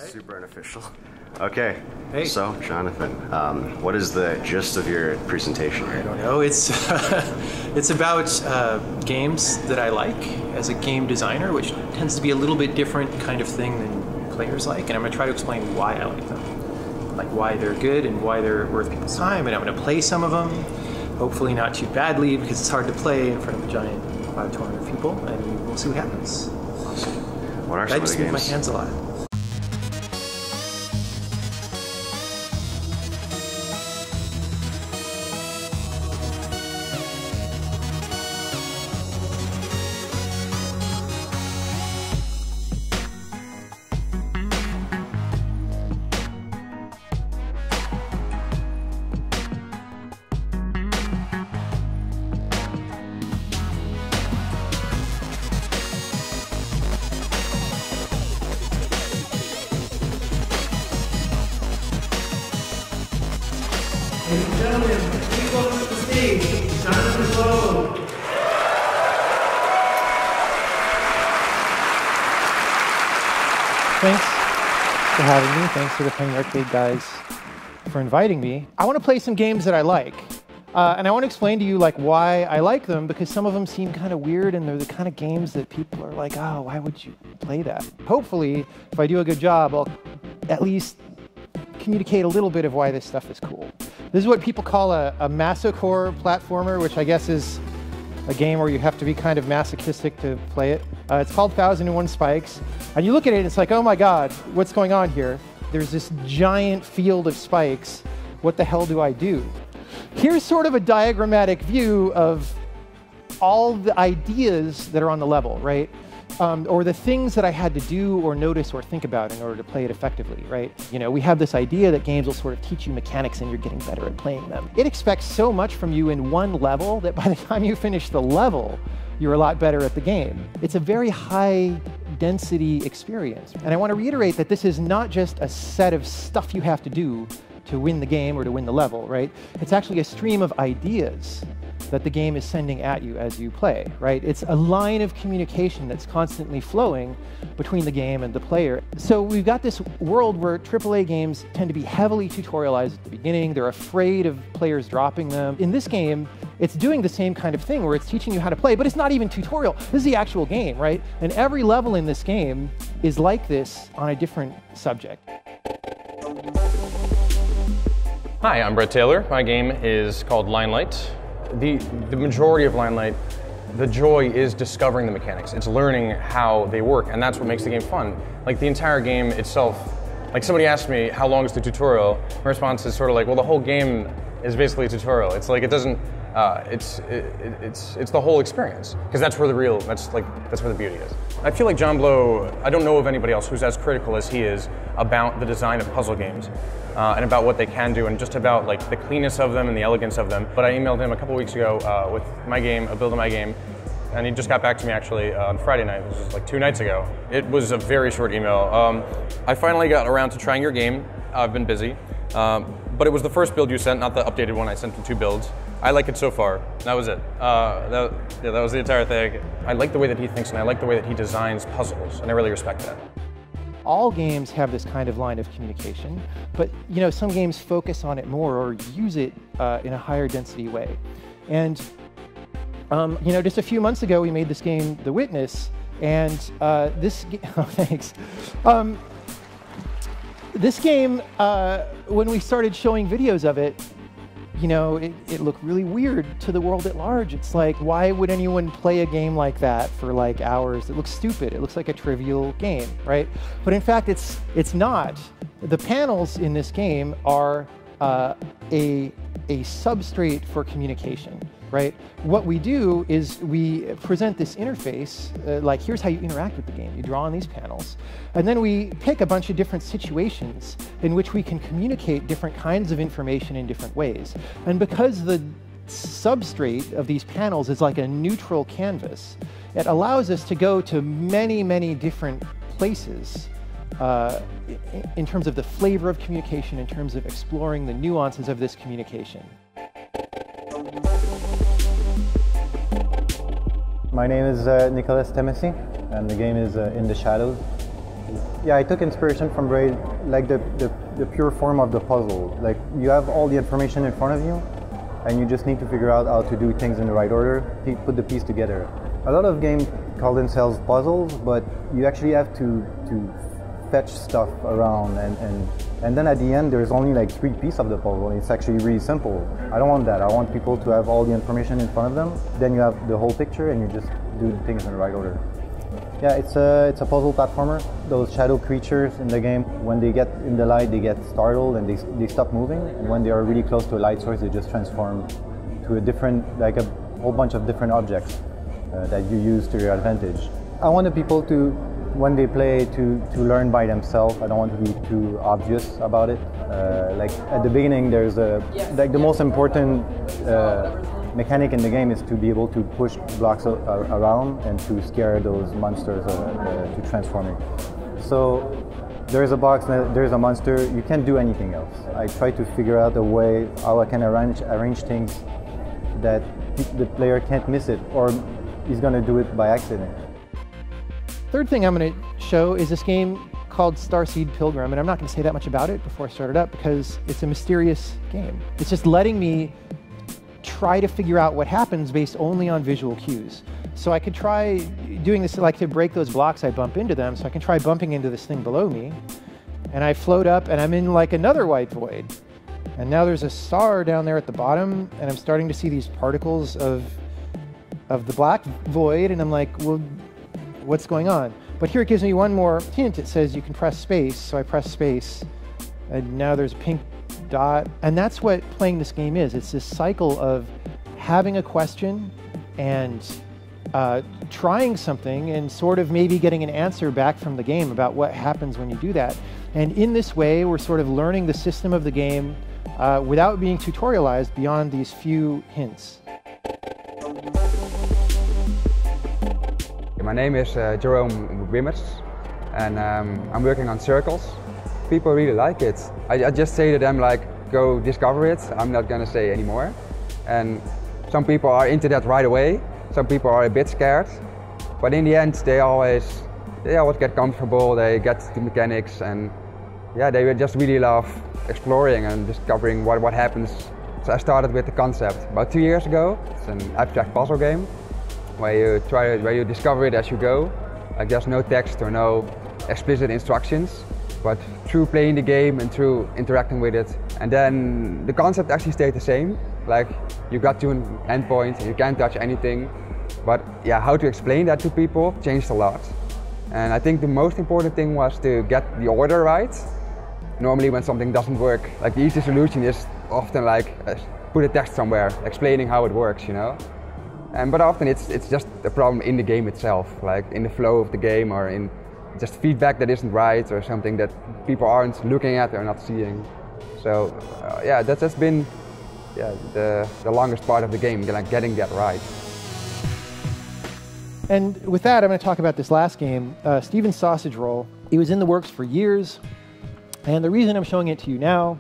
Super unofficial. Okay. Hey. So, Jonathan, what is the gist of your presentation here? I don't know. It's it's about games that I like as a game designer, which tends to be a little bit different kind of thing than players like, and I'm going to try to explain why I like them, like why they're good and why they're worth people's time. And I'm going to play some of them, hopefully not too badly, because it's hard to play in front of a giant auditorium of people, and we'll see what happens. Awesome. What are some of the games? I just move my hands a lot. Ladies and gentlemen, please welcome to the stage, Jonathan. Thanks for having me. Thanks to the Penny Arcade guys for inviting me. I want to play some games that I like. And I want to explain to you why I like them, because some of them seem kind of weird and they're the kind of games that people are like, oh, why would you play that? Hopefully, if I do a good job, I'll at least communicate a little bit of why this stuff is cool. This is what people call a masochore platformer, which I guess is a game where you have to be kind of masochistic to play it. It's called 1001 Spikes. And you look at it and it's like, oh my God, what's going on here? There's this giant field of spikes. What the hell do I do? Here's sort of a diagrammatic view of all the ideas that are on the level, right? Or the things that I had to do or notice or think about in order to play it effectively, right? You know, we have this idea that games will sort of teach you mechanics and you're getting better at playing them. It expects so much from you in one level that by the time you finish the level, you're a lot better at the game. It's a very high density experience. And I want to reiterate that this is not just a set of stuff you have to do to win the game or to win the level, right? It's actually a stream of ideas that the game is sending at you as you play, right? It's a line of communication that's constantly flowing between the game and the player. So we've got this world where AAA games tend to be heavily tutorialized at the beginning. They're afraid of players dropping them. In this game, it's doing the same kind of thing where it's teaching you how to play, but it's not even tutorial. This is the actual game, right? And every level in this game is like this on a different subject. Hi, I'm Brett Taylor. My game is called LINELIGHT. The majority of LINELIGHT, the joy is discovering the mechanics. It's learning how they work, and that's what makes the game fun. Like the entire game itself, like somebody asked me, how long is the tutorial? My response is sort of like, well, the whole game is basically a tutorial. It's like, it doesn't, it's the whole experience. Because that's where that's where the beauty is. I feel like John Blow, I don't know of anybody else who's as critical as he is about the design of puzzle games. And about what they can do, and just about the cleanness of them and the elegance of them. But I emailed him a couple weeks ago with my game, a build of my game, and he just got back to me actually on Friday night, which was 2 nights ago. It was a very short email. I finally got around to trying your game. I've been busy, but it was the first build you sent, not the updated one. I sent him 2 builds. I like it so far. That was it. That was the entire thing. I like the way that he thinks, and I like the way that he designs puzzles, and I really respect that. All games have this kind of line of communication, but some games focus on it more or use it in a higher density way. And just a few months ago, we made this game, The Witness, and this game, when we started showing videos of it, it looked really weird to the world at large. It's like, why would anyone play a game like that for hours? It looks stupid. It looks like a trivial game, right? But in fact, it's not. The panels in this game are a substrate for communication, right? What we do is we present this interface, here's how you interact with the game. You draw on these panels, and then we pick a bunch of different situations in which we can communicate different kinds of information in different ways. And because the substrate of these panels is like a neutral canvas, it allows us to go to many, many different places in terms of the flavor of communication, in terms of exploring the nuances of this communication. My name is NICOLAS, and the game is In the Shadows. Yeah, I took inspiration from very, like the pure form of the puzzle. Like you have all the information in front of you, and you just need to figure out how to do things in the right order, put the piece together. A lot of games call themselves puzzles, but you actually have to fetch stuff around, and then at the end there's only like 3 pieces of the puzzle. It's actually really simple. I don't want that. I want people to have all the information in front of them. Then you have the whole picture, and you just do things in the right order. Yeah, it's a puzzle platformer. Those shadow creatures in the game, when they get in the light, they get startled and they stop moving. And when they are really close to a light source, they just transform to a different, like a whole bunch of different objects that you use to your advantage. I wanted people to, when they play, to learn by themselves. I don't want to be too obvious about it. Like at the beginning, there's like the most important mechanic in the game is to be able to push blocks around and to scare those monsters to transforming. So there's a box, there's a monster, you can't do anything else. I try to figure out a way how I can arrange things that the player can't miss it, or he's going to do it by accident. Third thing I'm going to show is this game called Starseed Pilgrim, and I'm not going to say that much about it before I start it up because it's a mysterious game. It's just letting me try to figure out what happens based only on visual cues. So I could try doing this, like to break those blocks, I bump into them, so I can try bumping into this thing below me, and I float up and I'm in like another white void. And now there's a star down there at the bottom, and I'm starting to see these particles of the black void, and I'm like, well, what's going on? But here it gives me one more hint. It says you can press space, so I press space, and now there's a pink dot. And that's what playing this game is. It's this cycle of having a question and trying something and sort of maybe getting an answer back from the game about what happens when you do that. And in this way, we're sort of learning the system of the game without being tutorialized beyond these few hints. My name is JEROEN with WIMMERS, and I'm working on circles. People really like it. I just say to them, like, go discover it. I'm not gonna say anymore. And some people are into that right away. Some people are a bit scared. But in the end, they always get comfortable, they get the mechanics, and yeah, they just really love exploring and discovering what happens. So I started with the concept about 2 years ago. It's an abstract puzzle game where you discover it as you go. Like there's no text or no explicit instructions, but through playing the game and through interacting with it. And then the concept actually stayed the same. Like you got to an endpoint and you can't touch anything. But yeah, how to explain that to people changed a lot. And I think the most important thing was to get the order right. Normally when something doesn't work, like the easy solution is often like put a text somewhere explaining how it works, you know? But often it's just a problem in the game itself, like in the flow of the game or in just feedback that isn't right or something that people aren't looking at or not seeing. So yeah, that's been the longest part of the game, like getting that right. And with that, I'm going to talk about this last game, Steven's Sausage Roll. It was in the works for years, and the reason I'm showing it to you now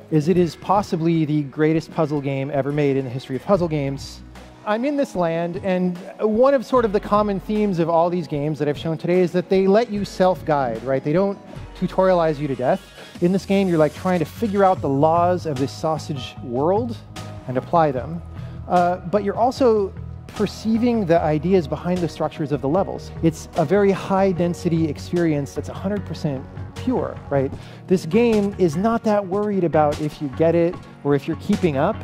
is it is possibly the greatest puzzle game ever made in the history of puzzle games. I'm in this land, and one of sort of the common themes of all these games that I've shown today is that they let you self-guide, right? They don't tutorialize you to death. In this game, you're like trying to figure out the laws of this sausage world and apply them. But you're also perceiving the ideas behind the structures of the levels. It's a very high-density experience that's 100% pure, right? This game is not that worried about if you get it or if you're keeping up,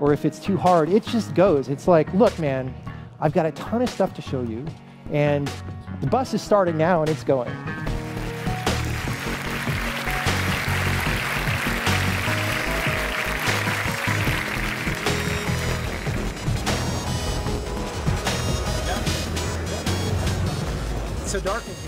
or if it's too hard. It just goes. It's like, look, man, I've got a ton of stuff to show you, and the bus is starting now, and it's going. It's so dark in here.